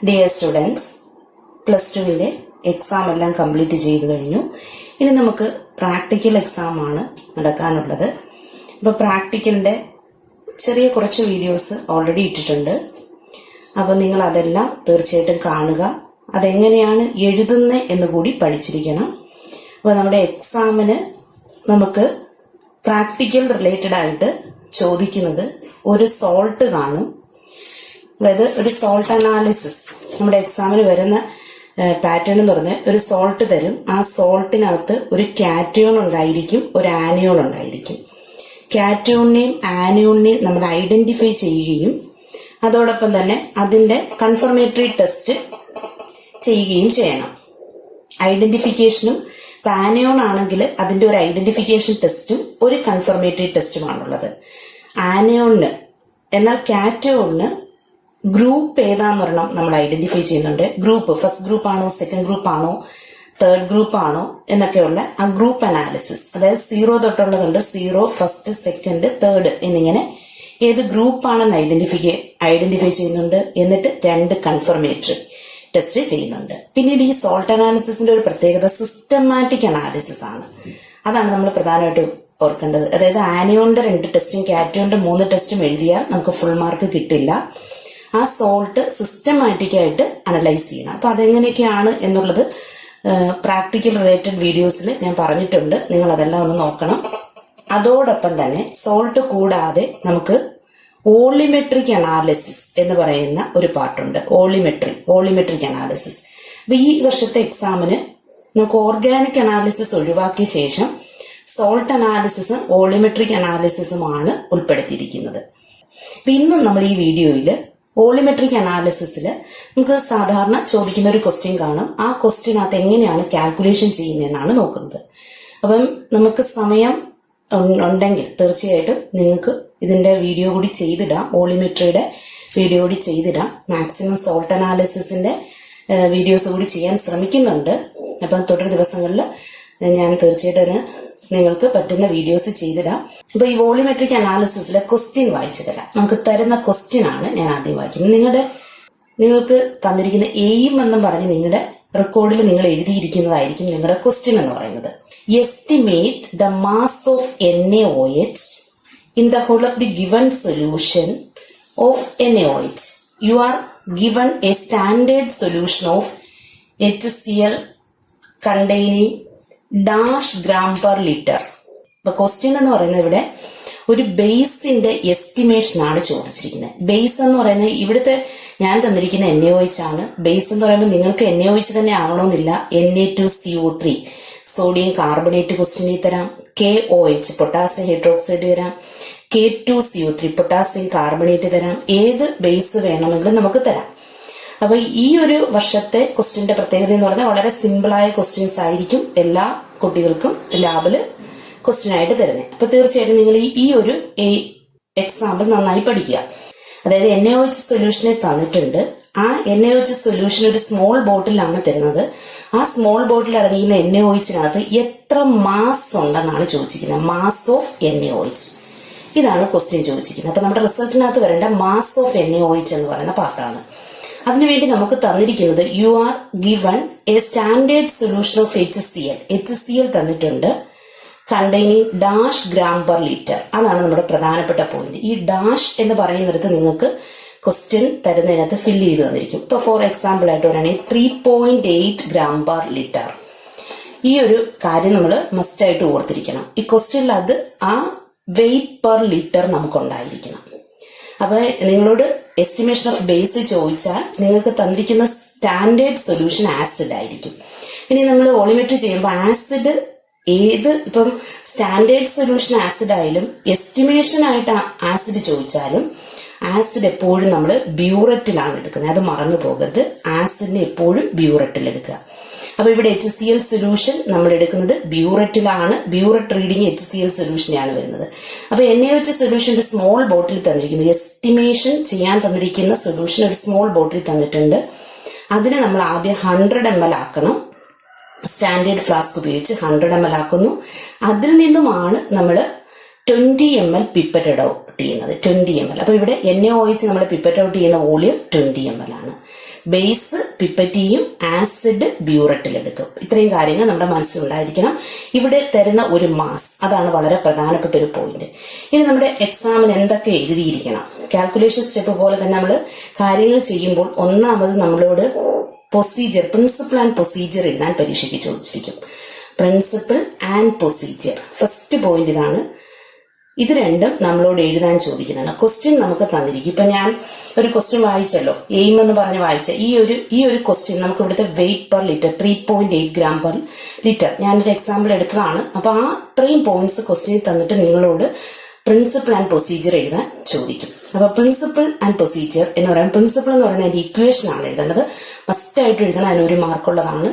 Dear students, +2 exam എല്ലാം complete ചെയ്ത് കഴിഞ്ഞു. ഇനി നമുക്ക് പ്രാക്ടിക്കൽ എക്സാം ആണ് നടക്കാനുള്ളത്. അപ്പോൾ പ്രാക്ടിക്കലിന്റെ ചെറിയ കുറച്ച് വീഡിയോസ് ഓൾറെഡി ഇട്ടിട്ടുണ്ട്. അപ്പോൾ നിങ്ങൾ അതെല്ലാം തീർച്ചയായിട്ടും കാണുക. അതെങ്ങനെയാണ് എഴുതുന്നത് എന്ന് കൂടി പഠിച്ചിരിക്കണം. അപ്പോൾ നമ്മുടെ എക്സാമിന് നമുക്ക് പ്രാക്ടിക്കൽ റിലേറ്റഡ് ആയിട്ട് ചോദിക്കുന്നത് ഒരു സോൾട്ട് കാണും. അതായത് ഒരു സോൾട്ട് അനാലിസിസ് നമ്മുടെ എക്സാമിന് വരുന്ന പാറ്റേൺ എന്ന് പറഞ്ഞ് ഒരു സോൾട്ട് തരും. ആ സോൾട്ടിനകത്ത് ഒരു കാറ്റയോൺ ഉണ്ടായിരിക്കും, ഒരു ആനയോൺ ഉണ്ടായിരിക്കും. കാറ്റയോണിനെയും ആനയോണിനെയും നമ്മൾ ഐഡന്റിഫൈ ചെയ്യുകയും അതോടൊപ്പം തന്നെ അതിന്റെ കൺഫർമേറ്ററി ടെസ്റ്റ് ചെയ്യുകയും ചെയ്യണം. ഐഡന്റിഫിക്കേഷനും ആനയോൺ ആണെങ്കിൽ അതിന്റെ ഒരു ഐഡന്റിഫിക്കേഷൻ ടെസ്റ്റും ഒരു കൺഫർമേറ്ററി ടെസ്റ്റുമാണുള്ളത്. ആനയോണിന് എന്നാൽ കാറ്റയോണിന് ഗ്രൂപ്പ് ഏതാന്ന് പറയണം നമ്മൾ ഐഡന്റിഫൈ ചെയ്യുന്നുണ്ട്. ഗ്രൂപ്പ് ഫസ്റ്റ് ഗ്രൂപ്പ് ആണോ, സെക്കൻഡ് ഗ്രൂപ്പ് ആണോ, തേർഡ് ഗ്രൂപ്പ് ആണോ എന്നൊക്കെയുള്ള ആ ഗ്രൂപ്പ് അനാലിസിസ്. അതായത് 0 തൊട്ടുള്ളതുണ്ട്. 0, ഫസ്റ്റ്, സെക്കൻഡ്, തേർഡ് എന്നിങ്ങനെ ഏത് ഗ്രൂപ്പാണെന്ന് ഐഡന്റിഫൈ ചെയ്യുന്നുണ്ട്. എന്നിട്ട് 2 കൺഫർമേറ്ററി ടെസ്റ്റ് ചെയ്യുന്നുണ്ട്. പിന്നീട് ഈ സോൾട്ട് അനാലിസിസിന്റെ ഒരു പ്രത്യേകത സിസ്റ്റമാറ്റിക് അനാലിസിസ് ആണ്. അതാണ് നമ്മൾ പ്രധാനമായിട്ട് ഓർക്കേണ്ടത്. അതായത് ആനയോണിന്റെ 2 ടെസ്റ്റും കാറ്റയോണിന്റെ 3 ടെസ്റ്റും എഴുതിയാൽ നമുക്ക് ഫുൾ മാർക്ക് കിട്ടില്ല. ആ സോൾട്ട് സിസ്റ്റമാറ്റിക് ആയിട്ട് അനലൈസ് ചെയ്യണം. അപ്പൊ അതെങ്ങനെയൊക്കെയാണ് എന്നുള്ളത് പ്രാക്ടിക്കൽ റിലേറ്റഡ് വീഡിയോസിൽ ഞാൻ പറഞ്ഞിട്ടുണ്ട്. നിങ്ങൾ അതെല്ലാം ഒന്ന് നോക്കണം. അതോടൊപ്പം തന്നെ സോൾട്ട് കൂടാതെ നമുക്ക് വോളിമെട്രിക് അനാലിസിസ് എന്ന് പറയുന്ന ഒരു പാർട്ടുണ്ട്. Volumetric analysis. അപ്പൊ ഈ വർഷത്തെ എക്സാമിന് നമുക്ക് ഓർഗാനിക് അനാലിസിസ് ഒഴിവാക്കിയ ശേഷം സോൾട്ട് അനാലിസിസും വോളിമെട്രിക് അനാലിസിസുമാണ് ഉൾപ്പെടുത്തിയിരിക്കുന്നത്. അപ്പൊ ഇന്ന് നമ്മൾ ഈ വീഡിയോയിൽ വോളിമെട്രിക് അനാലിസിസിൽ നമുക്ക് സാധാരണ ചോദിക്കുന്ന ഒരു ക്വസ്റ്റ്യൻ കാണും. ആ ക്വസ്റ്റ്യനകത്ത് എങ്ങനെയാണ് കാൽക്കുലേഷൻ ചെയ്യുന്നതെന്നാണ് നോക്കുന്നത്. അപ്പം നമുക്ക് സമയം ഉണ്ടെങ്കിൽ തീർച്ചയായിട്ടും നിങ്ങൾക്ക് ഇതിന്റെ വീഡിയോ കൂടി ചെയ്തിടാം. വോളിമെട്രിയുടെ വീഡിയോ കൂടി ചെയ്തിടാം. മാക്സിമം സോൾട്ട് അനാലിസിസിന്റെ വീഡിയോസ് കൂടി ചെയ്യാൻ ശ്രമിക്കുന്നുണ്ട്. അപ്പം തുടർ ദിവസങ്ങളിൽ ഞാൻ തീർച്ചയായിട്ടും നിങ്ങൾക്ക് പറ്റുന്ന വീഡിയോസ് ചെയ്തിടാം. അപ്പൊ ഈ വോളിമെട്രിക് അനാലിസിസിലെ ക്വസ്റ്റ്യൻ വായിച്ചു തരാം. നമുക്ക് തരുന്ന ക്വസ്റ്റ്യൻ ആണ് ഞാൻ ആദ്യം വായിക്കുന്നത്. നിങ്ങൾക്ക് തന്നിരിക്കുന്ന എയിം എന്നും പറഞ്ഞ് നിങ്ങളുടെ റെക്കോർഡിൽ നിങ്ങൾ എഴുതിയിരിക്കുന്നതായിരിക്കും നിങ്ങളുടെ ക്വസ്റ്റ്യൻ എന്ന് പറയുന്നത്. Estimate the mass of NaOH in the whole of the given solution of NaOH. You are given a standard solution of HCl containing -gram/liter. അപ്പൊ ക്വസ്റ്റ്യൻ എന്ന് പറയുന്നത് ഇവിടെ ഒരു ബേസിന്റെ എസ്റ്റിമേഷൻ ആണ് ചോദിച്ചിരിക്കുന്നത്. ബേസ് എന്ന് പറയുന്നത് ഇവിടുത്തെ ഞാൻ തന്നിരിക്കുന്ന NaOH ആണ്. ബേസ് എന്ന് പറയുമ്പോൾ നിങ്ങൾക്ക് NaOH തന്നെ ആകണമെന്നില്ല. Na2CO3 സോഡിയം കാർബണേറ്റ് ക്വസ്റ്റ്യനിൽ തരാം. KOH പൊട്ടാസ്യം ഹൈഡ്രോക്സൈഡ് തരാം. K2CO3 പൊട്ടാസ്യം കാർബണേറ്റ് തരാം. ഏത് ബേസ് വേണമെങ്കിലും നമുക്ക് തരാം. അപ്പൊ ഈ ഒരു വർഷത്തെ ക്വസ്റ്റ്യന്റെ പ്രത്യേകത എന്ന് പറഞ്ഞാൽ വളരെ സിമ്പിളായ ക്വസ്റ്റ്യൻസ് ആയിരിക്കും എല്ലാ കുട്ടികൾക്കും ലാബില് ക്വസ്റ്റ്യൻ ആയിട്ട് തരുന്നത്. അപ്പൊ തീർച്ചയായിട്ടും നിങ്ങൾ ഈ ഒരു എക്സാമ്പിൾ നന്നായി പഠിക്കുക. അതായത് NaOH സൊല്യൂഷനെ തന്നിട്ടുണ്ട്. ആ NaOH സൊല്യൂഷൻ ഒരു സ്മോൾ ബോട്ടിലാണ് തരുന്നത്. ആ സ്മോൾ ബോട്ടിൽ അടങ്ങിയിരുന്ന NaOHനകത്ത് എത്ര മാസ് ഉണ്ടെന്നാണ് ചോദിച്ചിരിക്കുന്നത്. മാസ് ഓഫ് NaOH ഇതാണ് ക്വസ്റ്റ്യൻ ചോദിച്ചിരിക്കുന്നത്. അപ്പൊ നമ്മുടെ റിസൾട്ടിനകത്ത് വരേണ്ട മാസ് ഓഫ് NaOH എന്ന് പറയുന്ന പാർട്ടാണ്. അതിനുവേണ്ടി നമുക്ക് തന്നിരിക്കുന്നത് you are given A standard solution of HCl തന്നിട്ടുണ്ട്. Containing -gram/liter. അതാണ് നമ്മുടെ പ്രധാനപ്പെട്ട പോയിന്റ്. ഈ ഡാഷ് എന്ന് പറയുന്നിടത്ത് നിങ്ങൾക്ക് ക്വസ്റ്റ്യൻ തരുന്നതിനകത്ത് ഫില്ല് ചെയ്ത് തന്നിരിക്കും. ഇപ്പൊ ഫോർ എക്സാമ്പിൾ ആയിട്ട് പറയുകയാണെങ്കിൽ 3.8 gram/liter. ഈ ഒരു കാര്യം നമ്മൾ മസ്റ്റ് ആയിട്ട് ഓർത്തിരിക്കണം. ഈ ക്വസ്റ്റ്യനിൽ അത് ആ വെയിറ്റ് പെർ ലിറ്റർ നമുക്കുണ്ടായിരിക്കണം. അപ്പൊ നിങ്ങളോട് എസ്റ്റിമേഷൻ ഓഫ് ബേസ് ചോദിച്ചാൽ നിങ്ങൾക്ക് തന്നിരിക്കുന്ന സ്റ്റാൻഡേർഡ് സൊല്യൂഷൻ ആസിഡ് ആയിരിക്കും. ഇനി നമ്മൾ വോളിമെട്രി ചെയ്യുമ്പോൾ ആസിഡ് ഇപ്പം സ്റ്റാൻഡേർഡ് സൊല്യൂഷൻ ആസിഡ് ആയാലും എസ്റ്റിമേഷൻ ആയിട്ട് ആസിഡ് ചോദിച്ചാലും ആസിഡ് എപ്പോഴും നമ്മൾ ബ്യൂററ്റിലാണ് എടുക്കുന്നത്. അത് മറന്നു പോകരുത്. ആസിഡിനെ എപ്പോഴും ബ്യൂററ്റിൽ എടുക്കുക. അപ്പൊ ഇവിടെ HCl സൊല്യൂഷൻ നമ്മൾ എടുക്കുന്നത് ബ്യൂററ്റിലാണ്. ബ്യൂററ്റ് റീഡിങ് HCl സൊല്യൂഷനെയാണ് വരുന്നത്. അപ്പൊ NaOH സൊല്യൂഷൻ ഒരു സ്മോൾ ബോട്ടിൽ തന്നിരിക്കുന്നു. എസ്റ്റിമേഷൻ ചെയ്യാൻ തന്നിരിക്കുന്ന സൊല്യൂഷൻ ഒരു സ്മോൾ ബോട്ടിൽ തന്നിട്ടുണ്ട്. അതിനെ നമ്മൾ ആദ്യം 100 ml ആക്കണം. സ്റ്റാൻഡേർഡ് ഫ്ലാസ്ക് ഉപയോഗിച്ച് 100 ml ആക്കുന്നു. അതിൽ നിന്നുമാണ് നമ്മൾ 20 ml പിപ്പറ്റ് ഔട്ട് ചെയ്യുന്നത്. 20 ml. അപ്പൊ ഇവിടെ NaOH നമ്മൾ പിപ്പറ്റ് ഔട്ട് ചെയ്യുന്ന വോളിയം 20 ml ആണ്. ബേസ് പിപ്പറ്റിയും ആസിഡ് ബ്യൂററ്റിൽ എടുക്കും. ഇത്രയും കാര്യങ്ങൾ നമ്മുടെ മനസ്സിലുണ്ടായിരിക്കണം. ഇവിടെ തരുന്ന ഒരു മാസ്, അതാണ് വളരെ പ്രധാനപ്പെട്ട ഒരു പോയിന്റ്. ഇനി നമ്മുടെ എക്സാമിന് എന്തൊക്കെ എഴുതിയിരിക്കണം? കാൽക്കുലേഷൻ സ്റ്റെപ്പ് പോലെ തന്നെ നമ്മൾ കാര്യങ്ങൾ ചെയ്യുമ്പോൾ ഒന്നാമത് നമ്മളോട് പ്രൊസീജിയർ, പ്രിൻസിപ്പിൾ ആൻഡ് പ്രൊസീജിയർ എഴുതാൻ പരീക്ഷയ്ക്ക് ചോദിച്ചിരിക്കും. Principle and procedure first point ഇതാണ്. ഇത് രണ്ടും നമ്മളോട് എഴുതാൻ ചോദിക്കുന്നതാണ്. ക്വസ്റ്റ്യൻ നമുക്ക് തന്നിരിക്കും. ഇപ്പൊ ഞാൻ ഒരു ക്വസ്റ്റ്യൻ വായിച്ചല്ലോ, എയിം എന്ന് പറഞ്ഞ് വായിച്ച ഈ ഒരു ക്വസ്റ്റ്യൻ നമുക്ക് ഇവിടുത്തെ wait per litre 3.8 gram per litre, ഞാനൊരു എക്സാമ്പിൾ എടുത്തതാണ്. അപ്പൊ ആ അത്രയും പോയിന്റ്സ് ക്വസ്റ്റ്യൻ തന്നിട്ട് നിങ്ങളോട് പ്രിൻസിപ്പിൾ ആൻഡ് പ്രൊസീജിയർ എഴുതാൻ ചോദിക്കും. അപ്പൊ പ്രിൻസിപ്പിൾ ആൻഡ് പ്രൊസീജിയർ എന്ന് പറയുമ്പോൾ, പ്രിൻസിപ്പിൾ എന്ന് പറയുന്നത് അതിന്റെ ഇക്വേഷൻ ആണ് എഴുതേണ്ടത്. മസ്റ്റ് ആയിട്ട് എഴുതണം, അതിനൊരു മാർക്കുള്ളതാണ്.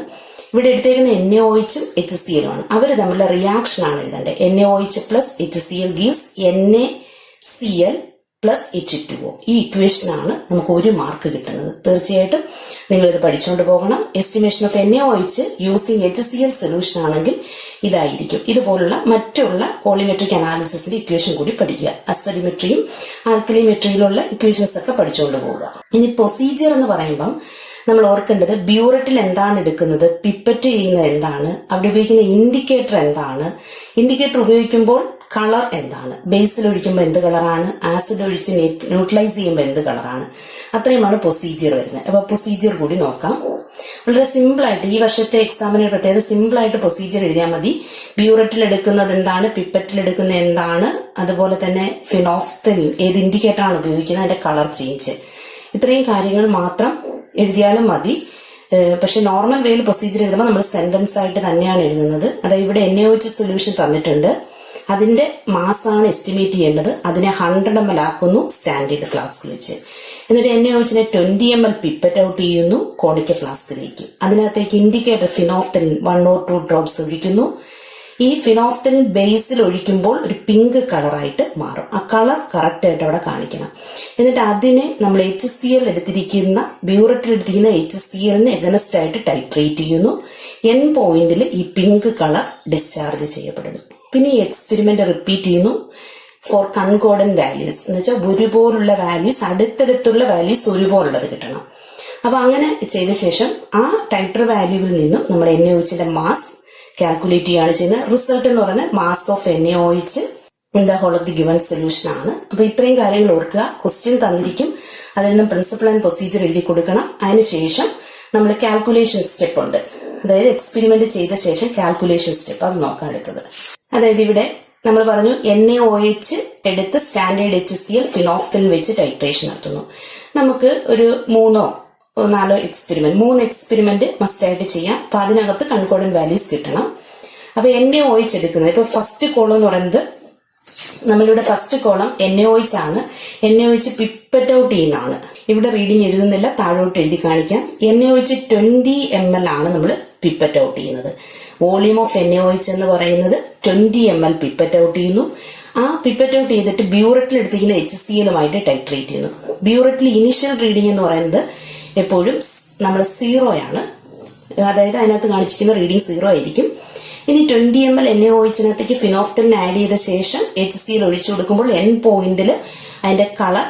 ഇവിടെ എടുത്തേക്കുന്ന NaOH HCl ആണ്. അവർ തമ്മിലുള്ള റിയാക്ഷൻ ആണ് എഴുതേണ്ടത്. NaOH plus HCl gives NaCl plus H2O. ഈ ഇക്വേഷൻ ആണ് നമുക്ക് 1 മാർക്ക് കിട്ടുന്നത്. തീർച്ചയായിട്ടും നിങ്ങൾ ഇത് പഠിച്ചുകൊണ്ട് പോകണം. Estimation of NaOH using HCl solution ആണെങ്കിൽ ഇതായിരിക്കും. ഇതുപോലുള്ള മറ്റുള്ള വോളിമെട്രിക് അനാലിസിസിന്റെ ഇക്വേഷൻ കൂടി പഠിക്കുക. അസിഡിമെട്രിയും ആൽക്കലിമെട്രിയിലുള്ള ഇക്വേഷൻസ് ഒക്കെ പഠിച്ചുകൊണ്ട് പോവുക. ഇനി പ്രൊസീജിയർ എന്ന് പറയുമ്പം നമ്മൾ ഓർക്കേണ്ടത് ബ്യൂററ്റിൽ എന്താണ് എടുക്കുന്നത്, പിപ്പറ്റ് ചെയ്യുന്നത് എന്താണ്, അവിടെ ഉപയോഗിക്കുന്ന ഇൻഡിക്കേറ്റർ എന്താണ്, ഇൻഡിക്കേറ്റർ ഉപയോഗിക്കുമ്പോൾ കളർ എന്താണ്, ബേസിൽ ഒഴിക്കുമ്പോൾ എന്ത് കളറാണ്, ആസിഡ് ഒഴിച്ച് ന്യൂട്രലൈസ് ചെയ്യുമ്പോൾ എന്ത് കളറാണ്, അത്രയുമാണ് പ്രൊസീജിയർ വരുന്നത്. അപ്പൊ പ്രൊസീജിയർ കൂടി നോക്കാം. വളരെ സിമ്പിൾ ആയിട്ട് ഈ വർഷത്തെ എക്സാമിന് പ്രത്യേകത സിമ്പിൾ ആയിട്ട് പ്രൊസീജിയർ എഴുതിയാൽ മതി. ബ്യൂററ്റിൽ എടുക്കുന്നത് എന്താണ്, പിപ്പറ്റിൽ എടുക്കുന്നത് എന്താണ്, അതുപോലെ തന്നെ ഫിനോഫ്തലിൻ ഏത് ഇൻഡിക്കേറ്റർ ആണ് ഉപയോഗിക്കുന്നത്, അതിന്റെ കളർ ചേഞ്ച്, ഇത്രയും കാര്യങ്ങൾ മാത്രം എഴുതിയാലും മതി. പക്ഷെ നോർമൽ വേയിൽ പ്രൊസീജിയർ എഴുതുമ്പോൾ നമ്മൾ സെന്റൻസ് ആയിട്ട് തന്നെയാണ് എഴുതുന്നത്. അതായത് ഇവിടെ NaOH സൊല്യൂഷൻ തന്നിട്ടുണ്ട്, അതിന്റെ മാസാണ് എസ്റ്റിമേറ്റ് ചെയ്യേണ്ടത്. അതിനെ 100 ml ആക്കുന്നു സ്റ്റാൻഡേർഡ് ഫ്ലാസ്കിൽ വെച്ച്. എന്നിട്ട് NaOHനെ 20 ml പിപ്പറ്റ് ഔട്ട് ചെയ്യുന്നു കോണിക്ക ഫ്ലാസ്കിലേക്ക്. അതിനകത്തേക്ക് ഇൻഡിക്കേറ്റർ ഫിനോഫ്തലിൻ 1 or 2 ഡ്രോപ്സ് ഒഴിക്കുന്നു. ഈ ഫിനോഫ്തലിൻ ബേസിൽ ഒഴിക്കുമ്പോൾ ഒരു പിങ്ക് കളറായിട്ട് മാറും. ആ കളർ കറക്റ്റ് ആയിട്ട് അവിടെ കാണിക്കണം. എന്നിട്ട് അതിനെ നമ്മൾ HCl എടുത്തിരിക്കുന്ന ബ്യൂററ്റിൽ എടുത്തിരിക്കുന്ന HClന് എഗനസ്റ്റ് ആയിട്ട് ടൈട്രേറ്റ് ചെയ്യുന്നു. എൻ പോയിന്റിൽ ഈ പിങ്ക് കളർ ഡിസ്ചാർജ് ചെയ്യപ്പെടുന്നു. പിന്നെ ഈ എക്സ്പെരിമെന്റ് റിപ്പീറ്റ് ചെയ്യുന്നു ഫോർ കൺകോർഡന്റ് വാല്യൂസ് എന്ന് വെച്ചാൽ ഒരുപോലുള്ള വാല്യൂസ്, അടുത്തടുത്തുള്ള വാല്യൂസ് ഒരുപോലുള്ളത് കിട്ടണം. അപ്പൊ അങ്ങനെ ചെയ്ത ശേഷം ആ ടൈറ്റർ വാല്യൂവിൽ നിന്നും നമ്മൾ NaOHന്റെ മാസ് കാൽക്കുലേറ്റ് ചെയ്യുകയാണ് ചെയ്യുന്നത്. റിസൾട്ട് എന്ന് പറയുന്നത് mass of NaOH in the whole of the given solution ആണ്. അപ്പൊ ഇത്രയും കാര്യങ്ങൾ ഓർക്കുക. ക്വസ്റ്റ്യൻ തന്നിരിക്കും, അതിൽ നിന്നും പ്രിൻസിപ്പിൾ ആൻഡ് പ്രൊസീജിയർ എഴുതി കൊടുക്കണം. അതിനുശേഷം നമ്മൾ കാൽക്കുലേഷൻ സ്റ്റെപ്പ് ഉണ്ട്, അതായത് എക്സ്പെരിമെന്റ് ചെയ്ത ശേഷം കാൽക്കുലേഷൻ സ്റ്റെപ്പ്, അത് നോക്കാൻ എടുത്തത്. അതായത് ഇവിടെ നമ്മൾ പറഞ്ഞു NaOH എടുത്ത് സ്റ്റാൻഡേർഡ് HCl ഫിനോഫ്തലിൻ വെച്ച് ടൈട്രേഷൻ നടത്തുന്നു. നമുക്ക് ഒരു 3-4 എക്സ്പെരിമെന്റ്, 3 എക്സ്പെരിമെന്റ് മസ്റ്റ് ആയിട്ട് ചെയ്യാം. അപ്പൊ അതിനകത്ത് കൺകോർഡന്റ് വാല്യൂസ് കിട്ടണം. അപ്പൊ NaOH എടുക്കുന്നത് ഇപ്പൊ ഫസ്റ്റ് കോളം എന്ന് പറയുന്നത്, നമ്മളിവിടെ ഫസ്റ്റ് കോളം NaOH ആണ്. NaOH പിപ്പറ്റ് ഔട്ട് ചെയ്യുന്നതാണ്. ഇവിടെ റീഡിങ് എഴുതുന്നില്ല, താഴോട്ട് എഴുതി കാണിക്കാം. NaOH 20 ml ആണ് നമ്മൾ പിപ്പറ്റ് ഔട്ട് ചെയ്യുന്നത്. വോളിയം ഓഫ് NaOH എന്ന് പറയുന്നത് 20 ml പിപ്പറ്റ് ഔട്ട് ചെയ്യുന്നു. ആ പിപ്പറ്റ് ഔട്ട് ചെയ്തിട്ട് ബ്യൂററ്റിൽ എടുത്തിരിക്കുന്ന HClമായിട്ട് ടൈട്രേറ്റ് ചെയ്യുന്നു. ബ്യൂററ്റിൽ ഇനിഷ്യൽ റീഡിംഗ് എന്ന് പറയുന്നത് എപ്പോഴും നമ്മൾ 0 ആണ്. അതായത് അതിനകത്ത് കാണിച്ചിരിക്കുന്ന റീഡിംഗ് 0 ആയിരിക്കും. ഇനി 20 ml NaOHനകത്തേക്ക് ഫിനോഫ്തലിൻ ആഡ് ചെയ്ത ശേഷം HCl ഒഴിച്ചു കൊടുക്കുമ്പോൾ എൻ പോയിന്റിൽ അതിന്റെ കളർ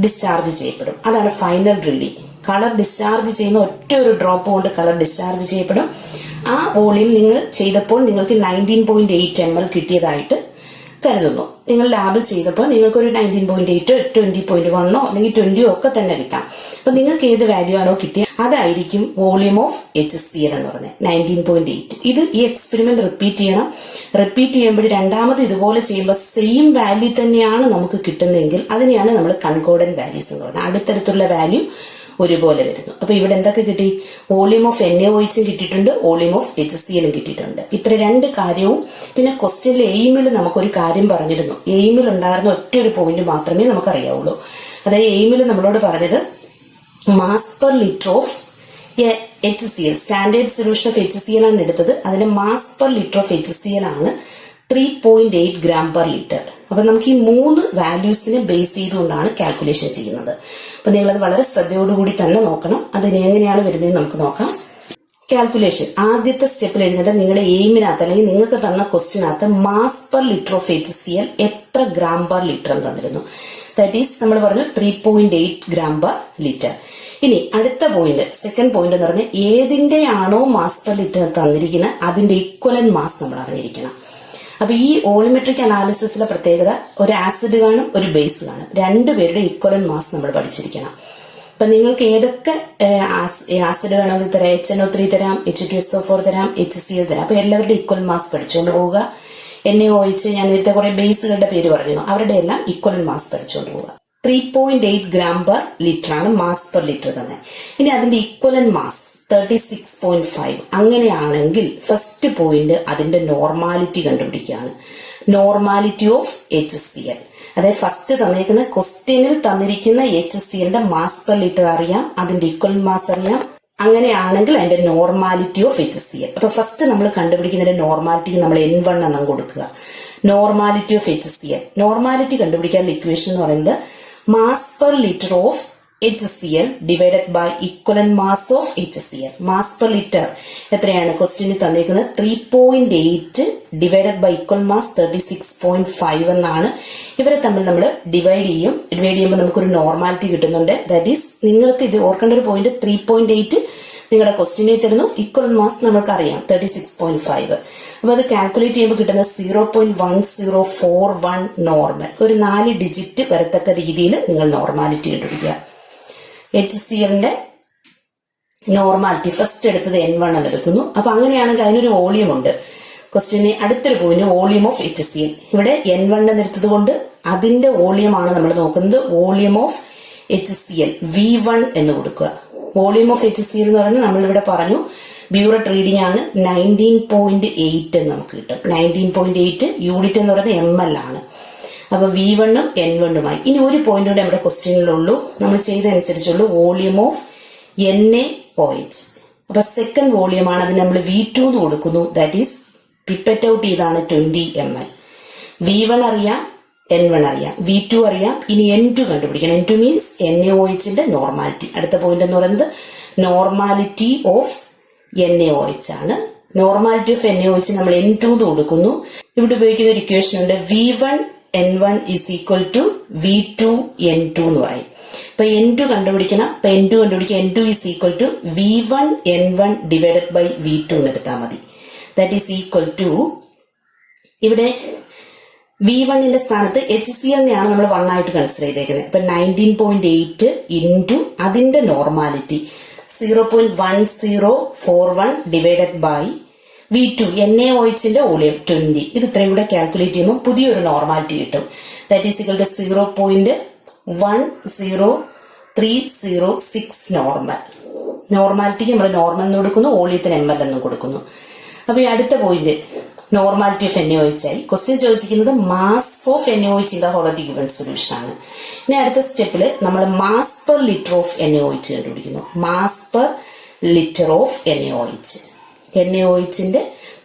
ഡിസ്ചാർജ് ചെയ്യപ്പെടും. അതാണ് ഫൈനൽ റീഡിംഗ്. കളർ ഡിസ്ചാർജ് ചെയ്യുന്ന ഒറ്റ ഒരു ഡ്രോപ്പ് കൊണ്ട് കളർ ഡിസ്ചാർജ് ചെയ്യപ്പെടും. ആ വോളിയം നിങ്ങൾ ചെയ്തപ്പോൾ നിങ്ങൾക്ക് 19.8 ml കിട്ടിയതായിട്ട് കരുതുന്നു. നിങ്ങൾ ലാബിൽ ചെയ്തപ്പോൾ നിങ്ങൾക്ക് ഒരു 19.8 20.1 അല്ലെങ്കിൽ 20 ഒക്കെ തന്നെ കിട്ടാം. അപ്പൊ നിങ്ങൾക്ക് ഏത് വാല്യൂ ആണോ കിട്ടിയത് അതായിരിക്കും വോളിയം ഓഫ് HCl എന്ന് പറഞ്ഞത് 19.8. ഇത് ഈ എക്സ്പെരിമെന്റ് റിപ്പീറ്റ് ചെയ്യണം. റിപ്പീറ്റ് ചെയ്യുമ്പോൾ രണ്ടാമത് ഇതുപോലെ ചെയ്യുമ്പോൾ സെയിം വാല്യൂ തന്നെയാണ് നമുക്ക് കിട്ടുന്നതെങ്കിൽ അതിനെയാണ് നമ്മൾ കൺകോർഡന്റ് വാല്യൂസ് എന്ന് പറയുന്നത്. അടുത്തടുത്തുള്ള വാല്യൂ ഒരുപോലെ വരുന്നു. അപ്പൊ ഇവിടെ എന്തൊക്കെ കിട്ടി? വോളിയം ഓഫ് NaOHും കിട്ടിയിട്ടുണ്ട്, വോളിയം ഓഫ് HClഉം കിട്ടിയിട്ടുണ്ട്. ഇത്ര 2 കാര്യവും. പിന്നെ ക്വസ്റ്റ്യനിലെ എയിമിൽ നമുക്കൊരു കാര്യം പറഞ്ഞിരുന്നു. എയിമിൽ ഉണ്ടായിരുന്ന ഒറ്റ ഒരു പോയിന്റ് മാത്രമേ നമുക്കറിയാവുള്ളൂ. അതായത് എയിമിൽ നമ്മളോട് പറഞ്ഞത് mass per litre of HCl, standard solution of HCl ആണ് എടുത്തത്. അതിന്റെ mass per litre of HCl ആണ് 3.8 ഗ്രാം പെർ ലിറ്റർ. അപ്പൊ നമുക്ക് ഈ 3 വാല്യൂസിനെ ബേസ് ചെയ്തുകൊണ്ടാണ് കാൽക്കുലേഷൻ ചെയ്യുന്നത്. അപ്പൊ നിങ്ങളത് വളരെ ശ്രദ്ധയോടുകൂടി തന്നെ നോക്കണം. അതിന് എങ്ങനെയാണ് വരുന്നത് നമുക്ക് നോക്കാം. കാൽക്കുലേഷൻ ആദ്യത്തെ സ്റ്റെപ്പിൽ എഴുതേണ്ടത് നിങ്ങളുടെ എയിമിനകത്ത് അല്ലെങ്കിൽ നിങ്ങൾക്ക് തന്ന ക്വസ്റ്റിനകത്ത് mass per litre of HCl എത്ര ഗ്രാം പെർ ലിറ്റർ എന്ന് തന്നിരുന്നു. ദാറ്റ് ഈസ് നമ്മൾ പറഞ്ഞു 3.8 ഗ്രാം പെർ ലിറ്റർ. ഇനി അടുത്ത പോയിന്റ്, സെക്കൻഡ് പോയിന്റ് എന്ന് പറഞ്ഞാൽ ഏതിന്റെയാണോ മാസ് പെർ ലിറ്റർ തന്നിരിക്കുന്നത് അതിന്റെ ഇക്വലന്റ് മാസ് നമ്മൾ അറിഞ്ഞിരിക്കണം. അപ്പൊ ഈ വോളിമെട്രിക് അനാലിസിസിലെ പ്രത്യേകത, ഒരു ആസിഡ് കാണും, ഒരു ബേസ് കാണും, രണ്ടുപേരുടെ ഇക്വലന്റ് മാസ് നമ്മൾ പഠിച്ചിരിക്കണം. അപ്പൊ നിങ്ങൾക്ക് ഏതൊക്കെ ആസിഡ് വേണമെങ്കിൽ തരാം, HNO3 തരാം, H2SO4 തരാം, HCl തരാം. അപ്പൊ എല്ലാവരുടെ ഈക്വൽ മാസ് പഠിച്ചുകൊണ്ട് പോവുക. NaOH, ഞാൻ നേരത്തെ കുറെ ബേസുകളുടെ പേര് പറഞ്ഞിരുന്നു, അവരുടെ എല്ലാം ഈക്വൽ മാസ് പഠിച്ചുകൊണ്ട് പോവുക. 3.8 gram per ലിറ്റർ ആണ് മാസ് പെർ ലിറ്റർ തന്നെ. ഇനി അതിന്റെ ഈക്വലന്റ് മാസ് 36.5. അങ്ങനെയാണെങ്കിൽ ഫസ്റ്റ് പോയിന്റ് അതിന്റെ നോർമാലിറ്റി കണ്ടുപിടിക്കുകയാണ്. Normality of HCl. അതായത് ഫസ്റ്റ് തന്നിരിക്കുന്ന ക്വസ്റ്റ്യനിൽ തന്നിരിക്കുന്ന HClന്റെ മാസ് പെർ ലിറ്റർ അറിയാം, അതിന്റെ ഈക്വലന്റ് മാസ് അറിയാം. അങ്ങനെയാണെങ്കിൽ അതിന്റെ നോർമാലിറ്റി ഓഫ് HCl. അപ്പൊ ഫസ്റ്റ് നമ്മൾ കണ്ടുപിടിക്കുന്നതിന്റെ നോർമാലിറ്റിക്ക് നമ്മൾ N1 എന്നും കൊടുക്കുക. Normality of HCl. നോർമാലിറ്റി കണ്ടുപിടിക്കാനുള്ള ഇക്വേഷൻ എന്ന് പറയുന്നത് mass per litre of HCl divided by equivalent mass of HCl. Mass per litre എത്രയാണ് ക്വസ്റ്റ്യനിൽ തന്നിരിക്കുന്നത്? 3.8 ഡിവൈഡഡ് ബൈ ഇക്വൽ മാസ് 36.5 എന്നാണ്. ഇവരെ തമ്മിൽ നമ്മൾ ഡിവൈഡ് ചെയ്യുമ്പോൾ നമുക്കൊരു നോർമാലിറ്റി കിട്ടുന്നുണ്ട്. ദാറ്റ് ഈസ്, നിങ്ങൾക്ക് ഇത് ഓർക്കേണ്ട ഒരു പോയിന്റ്, 3.8 നിങ്ങളുടെ ക്വസ്റ്റ്യനിൽ തരുന്നു, ഇക്വൽ മാസ് നമ്മൾക്ക് അറിയാം 36.5. അപ്പൊ അത് കാൽക്കുലേറ്റ് ചെയ്യുമ്പോൾ കിട്ടുന്ന 0.1041 നോർമൽ. ഒരു 4 ഡിജിറ്റ് വരത്തക്ക രീതിയിൽ നിങ്ങൾ നോർമാലിറ്റി കണ്ടുപിടിക്കുക. HClന്റെ നോർമാലിറ്റി ഫസ്റ്റ് എടുത്തത് N1 എന്ന് എടുക്കുന്നു. അപ്പൊ അങ്ങനെയാണെങ്കിൽ അതിനൊരു വോളിയം ഉണ്ട്. ക്വസ്റ്റ്യന് അടുത്തൊരു പോയിന്റ് വോളിയം ഓഫ് HCl. ഇവിടെ N1 എന്ന് എടുത്തത് കൊണ്ട് അതിന്റെ വോളിയം ആണ് നമ്മൾ നോക്കുന്നത്. വോളിയം ഓഫ് HCl V1 എന്ന് കൊടുക്കുക. വോളിയം ഓഫ് HCl എന്ന് പറയുന്നത് നമ്മളിവിടെ പറഞ്ഞു ബ്യൂററ്റ് റീഡിംഗ് ആണ് 19.8 എന്ന് നമുക്ക് കിട്ടും. 19.8 യൂണിറ്റ് എന്ന് പറയുന്നത് ml ആണ്. അപ്പൊ V1 ഉം N1 ഇനി ഒരു പോയിന്റ് കൂടെ നമ്മുടെ ക്വസ്റ്റ്യനിലുള്ളൂ, നമ്മൾ ചെയ്തതനുസരിച്ചുള്ളൂ. Volume of NaOH. അപ്പൊ സെക്കൻഡ് വോളിയം ആണ്, അതിന് നമ്മൾ V2 എന്ന് കൊടുക്കുന്നു. ദാറ്റ് ഈസ് പിപ്പറ്റ് ഔട്ട് ചെയ്താണ് 20 ml. V1 അറിയാം, N1 അറിയാം, V2 അറിയാം. ഇനി N2 കണ്ടുപിടിക്കണം. N2 മീൻസ് NaOHന്റെ നോർമാലിറ്റി. അടുത്ത പോയിന്റ് എന്ന് പറയുന്നത് നോർമാലിറ്റി ഓഫ് NaOH ആണ്. നോർമാലിറ്റി ഓഫ് NaOH നമ്മൾ N2 എന്ന് കൊടുക്കുന്നു. ഇവിടെ ഉപയോഗിക്കുന്ന ഒരു ഇക്വേഷൻ ഉണ്ട്, V1 N1 is equal to V2 N2 എന്ന് പറയും. ഇപ്പൊ N2 കണ്ടുപിടിക്കണം. ഇപ്പൊ N2 കണ്ടുപിടിക്കുക. N2 is equal to V1 N1 divided by V2 എന്ന് എടുത്താൽ മതി. ദാറ്റ് ഈസ് ഈക്വൽ ടു, ഇവിടെ V1ന്റെ സ്ഥാനത്ത് HClനെയാണ് നമ്മൾ 1 ആയിട്ട് കൺസിഡർ ചെയ്തേക്കുന്നത്. ഇപ്പൊ 19.8 ഇൻറ്റു അതിന്റെ നോർമാലിറ്റി 0.1041 ഡിവൈഡഡ് ബൈ V2 NaOHന്റെ വോളിയം 20. ഇത് ഇത്രയും കൂടെ കാൽക്കുലേറ്റ് ചെയ്യുമ്പോൾ പുതിയൊരു നോർമാലിറ്റി കിട്ടും. That is equal to 0.10306 normal. നോർമാലിറ്റിക്ക് നമ്മൾ നോർമൽ എന്ന് കൊടുക്കുന്നു, വോളിയത്തിന് ml എന്ന് കൊടുക്കുന്നു. അപ്പൊ ഈ അടുത്ത പോയിന്റ് നോർമാലിറ്റി ഓഫ് NaOH ആയി. ക്വസ്റ്റ്യൻ ചോദിച്ചിരിക്കുന്നത് mass of NaOH in the whole of the given solution ആണ്. ഇനി അടുത്ത സ്റ്റെപ്പിൽ നമ്മൾ mass per litre of NaOH കണ്ടുപിടിക്കുന്നു. മാസ് പെർ ലിറ്റർ ഓഫ് NaOHന്റെ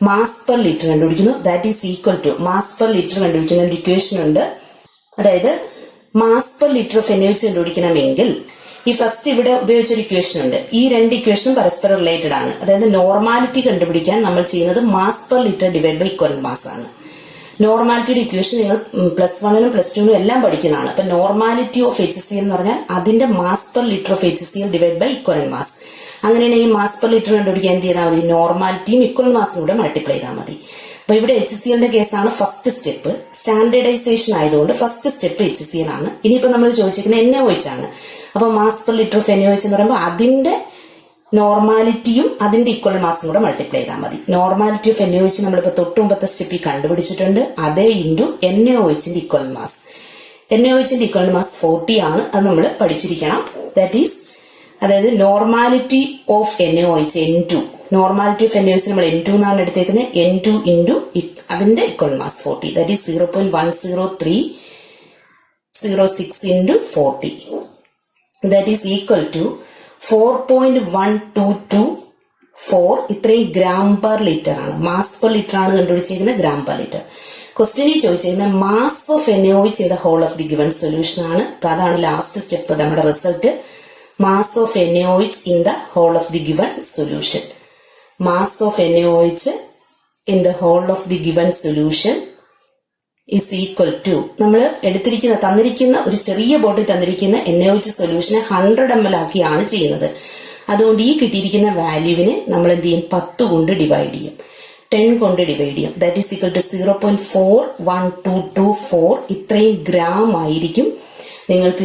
മാസ് പെർ ലിറ്റർ കണ്ടുപിടിക്കുന്നു. That is equal to, mass per litre കണ്ടുപിടിക്കുന്ന ഒരു ഇക്വേഷൻ ഉണ്ട്. അതായത് mass per litre of NaOH കണ്ടുപിടിക്കണമെങ്കിൽ ഈ ഫസ്റ്റ് ഇവിടെ ഉപയോഗിച്ചൊരു ഇക്വേഷൻ ഉണ്ട്. ഈ രണ്ട് ഇക്വേഷനും പരസ്പരം റിലേറ്റഡ് ആണ്. അതായത് നോർമാലിറ്റി കണ്ടുപിടിക്കാൻ നമ്മൾ ചെയ്യുന്നത് mass per litre divide by equivalent mass ആണ്. നോർമാലിറ്റിയുടെ ഇക്വേഷൻ നിങ്ങൾ +1 +2 എല്ലാം പഠിക്കുന്നതാണ്. അപ്പൊ നോർമാലിറ്റി ഓഫ് HCl എന്ന് പറഞ്ഞാൽ അതിന്റെ mass per litre of HCl divide by equivalent mass. അങ്ങനെയാണെങ്കിൽ മാസ് പെർ ലിറ്റർ കണ്ടുപിടിക്കാൻ എന്ത് ചെയ്താൽ മതി? നോർമാലിറ്റിയും ഇക്വൽ മാസും കൂടെ മൾട്ടിപ്ലൈ ചെയ്താൽ മതി. അപ്പൊ ഇവിടെ HClന്റെ കേസാണ് ഫസ്റ്റ് സ്റ്റെപ്പ്. സ്റ്റാൻഡേർഡൈസേഷൻ ആയതുകൊണ്ട് ഫസ്റ്റ് സ്റ്റെപ്പ് HCl ആണ്. ഇനിയിപ്പോ നമ്മൾ ചോദിച്ചിരിക്കുന്നത് NaOH ആണ്. അപ്പൊ mass per litre of NaOH എന്ന് പറയുമ്പോൾ അതിന്റെ നോർമാലിറ്റിയും അതിന്റെ ഇക്വൽ മാസും കൂടെ മൾട്ടിപ്ലൈ ചെയ്താൽ മതി. നോർമാലിറ്റി ഓഫ് NaOH നമ്മളിപ്പോ തൊട്ട് മുമ്പത്തെ സ്റ്റെപ്പിൽ കണ്ടുപിടിച്ചിട്ടുണ്ട്. അതേ ഇൻറ്റു NaOHന്റെ ഇക്വൽ മാസ്. NaOHന്റെ ഇക്വൽ മാസ് 40 ആണ്. അത് നമ്മൾ പഠിച്ചിരിക്കണം. ദാറ്റ് ഈസ്, അതായത് normality of NaOH N2. Normality of NaOH നമ്മൾ N2 എന്നാണ് എടുത്തേക്കുന്നത്. N2 ഇൻറ്റു അതിന്റെ equal mass 40. That is 0.10306 into 40. That is equal to 4.1224. ഇത്രയും ഗ്രാം പെർ ലിറ്റർ ആണ്. മാസ് പെർ ലിറ്റർ ആണ് കണ്ടുപിടിച്ചിരിക്കുന്നത്, ഗ്രാം പെർ ലിറ്റർ. ക്വസ്റ്റ്യനിൽ ചോദിച്ചിരിക്കുന്നത് mass of NaOH in the whole of the given solution ആണ്. അപ്പൊ അതാണ് ലാസ്റ്റ് സ്റ്റെപ്പ്, നമ്മുടെ result. Mass of NaOH in the whole of the given solution. Mass of NaOH in the whole of the given solution is equal to നമ്മൾ തന്നിരിക്കുന്ന ഒരു ചെറിയ ബോട്ടിൽ തന്നിരിക്കുന്ന NaOH സൊല്യൂഷനെ 100 ml ആക്കിയാണ് ചെയ്യുന്നത്. അതുകൊണ്ട് ഈ കിട്ടിയിരിക്കുന്ന വാല്യൂവിനെ നമ്മൾ എന്ത് ചെയ്യും, 10 കൊണ്ട് ഡിവൈഡ് ചെയ്യും, 10 കൊണ്ട് ഡിവൈഡ് ചെയ്യും. That is equal to 0.41224. ഇത്രയും ഗ്രാം ആയിരിക്കും നിങ്ങൾക്ക്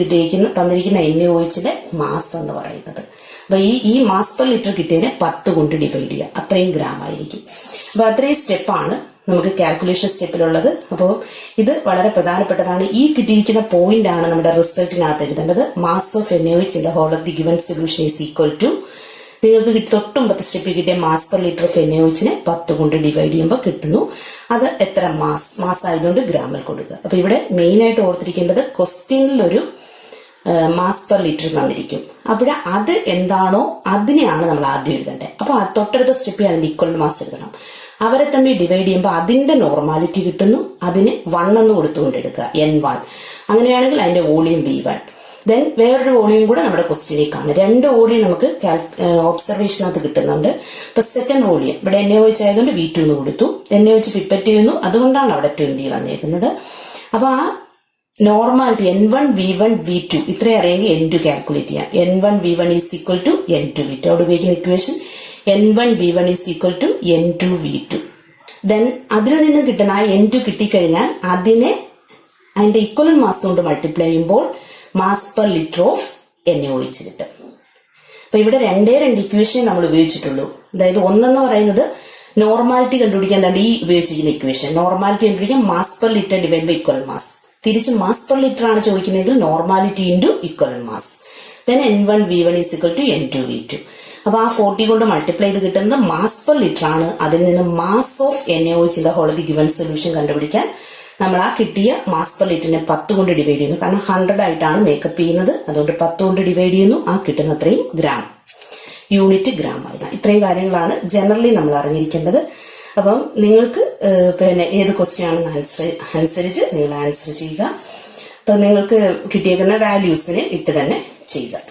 തന്നിരിക്കുന്ന NaOHന്റെ മാസ് എന്ന് പറയുന്നത്. അപ്പൊ ഈ മാസ് പെർ ലിറ്റർ കിട്ടിയതിനെ 10 കൊണ്ട് ഡിവൈഡ് ചെയ്യുക, അത്രയും ഗ്രാം ആയിരിക്കും. അപ്പൊ അത്രയും സ്റ്റെപ്പാണ് നമുക്ക് കാൽക്കുലേഷൻ സ്റ്റെപ്പിലുള്ളത്. അപ്പോൾ ഇത് വളരെ പ്രധാനപ്പെട്ടതാണ്. ഈ കിട്ടിയിരിക്കുന്ന പോയിന്റ് ആണ് നമ്മുടെ റിസൾട്ടിനകത്ത് എഴുതേണ്ടത്. Mass of NaOH in the whole of the given solution is equal to, നിങ്ങൾക്ക് തൊട്ടുമ്പത്തെ സ്റ്റെപ്പിൽ കിട്ടിയ മാസ് പെർ ലിറ്റർ ഓഫ് NaOHനെ 10 കൊണ്ട് ഡിവൈഡ് ചെയ്യുമ്പോൾ കിട്ടുന്നു. അത് എത്ര മാസ് ആയതുകൊണ്ട് ഗ്രാമിൽ കൊടുക്കുക. അപ്പൊ ഇവിടെ മെയിൻ ആയിട്ട് ഓർത്തിരിക്കേണ്ടത് ക്വസ്റ്റ്യനിലൊരു മാസ് പെർ ലിറ്റർ തന്നിരിക്കും. അവിടെ അത് എന്താണോ അതിനെയാണ് നമ്മൾ ആദ്യം എഴുതേണ്ടത്. അപ്പൊ തൊട്ടടുത്ത സ്റ്റെപ്പിൽ അതിന്റെ ഈക്വൽ മാസ് എഴുതണം. അവരെ തമ്മിൽ ഡിവൈഡ് ചെയ്യുമ്പോൾ അതിന്റെ നോർമാലിറ്റി കിട്ടുന്നു, അതിന് 1 എന്ന് കൊടുത്തുകൊണ്ട് എടുക്കുക, N1. അങ്ങനെയാണെങ്കിൽ അതിന്റെ വോളിയം V1. ദെൻ വേറൊരു വോളിയം കൂടെ നമ്മുടെ ക്വസ്റ്റ്യനിലേക്കാണ്. 2 വോളിയം നമുക്ക് ഒബ്സർവേഷനകത്ത് കിട്ടുന്നുണ്ട്. ഇപ്പൊ സെക്കൻഡ് വോളിയം ഇവിടെ NaOH ആയതുകൊണ്ട് V2 എന്ന് കൊടുത്തു. NaOH പിപ്പറ്റ് ചെയ്യുന്നു, അതുകൊണ്ടാണ് അവിടെ 20 വന്നേക്കുന്നത്. അപ്പൊ ആ നോർമാലിറ്റി N1 V1 V2 ഇത്രയും അറിയെങ്കിൽ N2 കാൽക്കുലേറ്റ് ചെയ്യാം. N1 V1 is equal to N2 V2. അവിടെ ഉപയോഗിക്കുന്ന equation N1 V1 is equal to N2 V2. Then അതിൽ നിന്ന് കിട്ടുന്ന ആ N2 കിട്ടിക്കഴിഞ്ഞാൽ അതിന്റെ ഇക്വലന്റ് മാസ് കൊണ്ട് മൾട്ടിപ്ലൈ ചെയ്യുമ്പോൾ mass per litre of NaOH കിട്ടും. അപ്പൊ ഇവിടെ 2 ഇക്വേഷൻ നമ്മൾ ഉപയോഗിച്ചിട്ടുള്ളൂ. അതായത് ഒന്നെന്ന് പറയുന്നത് നോർമാലിറ്റി കണ്ടുപിടിക്കാൻ ഈ ഉപയോഗിച്ചിരിക്കുന്ന ഇക്വേഷൻ. നോർമാലിറ്റി കണ്ടുപിടിക്കാൻ mass per litre divide by equivalent mass. തിരിച്ച് മാസ് പെർ ലിറ്റർ ആണ് ചോദിക്കുന്നതെങ്കിൽ normality into equivalent mass. Then N1 V1 is equal to N2 V2. അപ്പൊ ആ 40 കൊണ്ട് മൾട്ടിപ്ലൈ ചെയ്ത് കിട്ടുന്നത് മാസ് പെർ ലിറ്റർ ആണ്. അതിൽ നിന്ന് mass of NaOH in the whole of the given solution കണ്ടുപിടിക്കാൻ നമ്മൾ ആ കിട്ടിയ മാസ് പെർ ലിറ്ററിനെ 10 കൊണ്ട് ഡിവൈഡ് ചെയ്യുന്നു. കാരണം 100 ആയിട്ടാണ് മേക്കപ്പ് ചെയ്യുന്നത്, അതുകൊണ്ട് 10 കൊണ്ട് ഡിവൈഡ് ചെയ്യുന്നു. ആ കിട്ടുന്ന അത്രയും ഗ്രാം, യൂണിറ്റ് ഗ്രാം ആയിരുന്നു. ഇത്രയും കാര്യങ്ങളാണ് ജനറലി നമ്മൾ അറിഞ്ഞിരിക്കേണ്ടത്. അപ്പം നിങ്ങൾക്ക് ഏത് ക്വസ്റ്റ്യൻ ആണെന്ന് അനുസരിച്ച് നിങ്ങൾ ആൻസർ ചെയ്യുക. അപ്പൊ നിങ്ങൾക്ക് കിട്ടിയേക്കുന്ന വാല്യൂസിനെ ഇട്ട് തന്നെ ചെയ്യുക.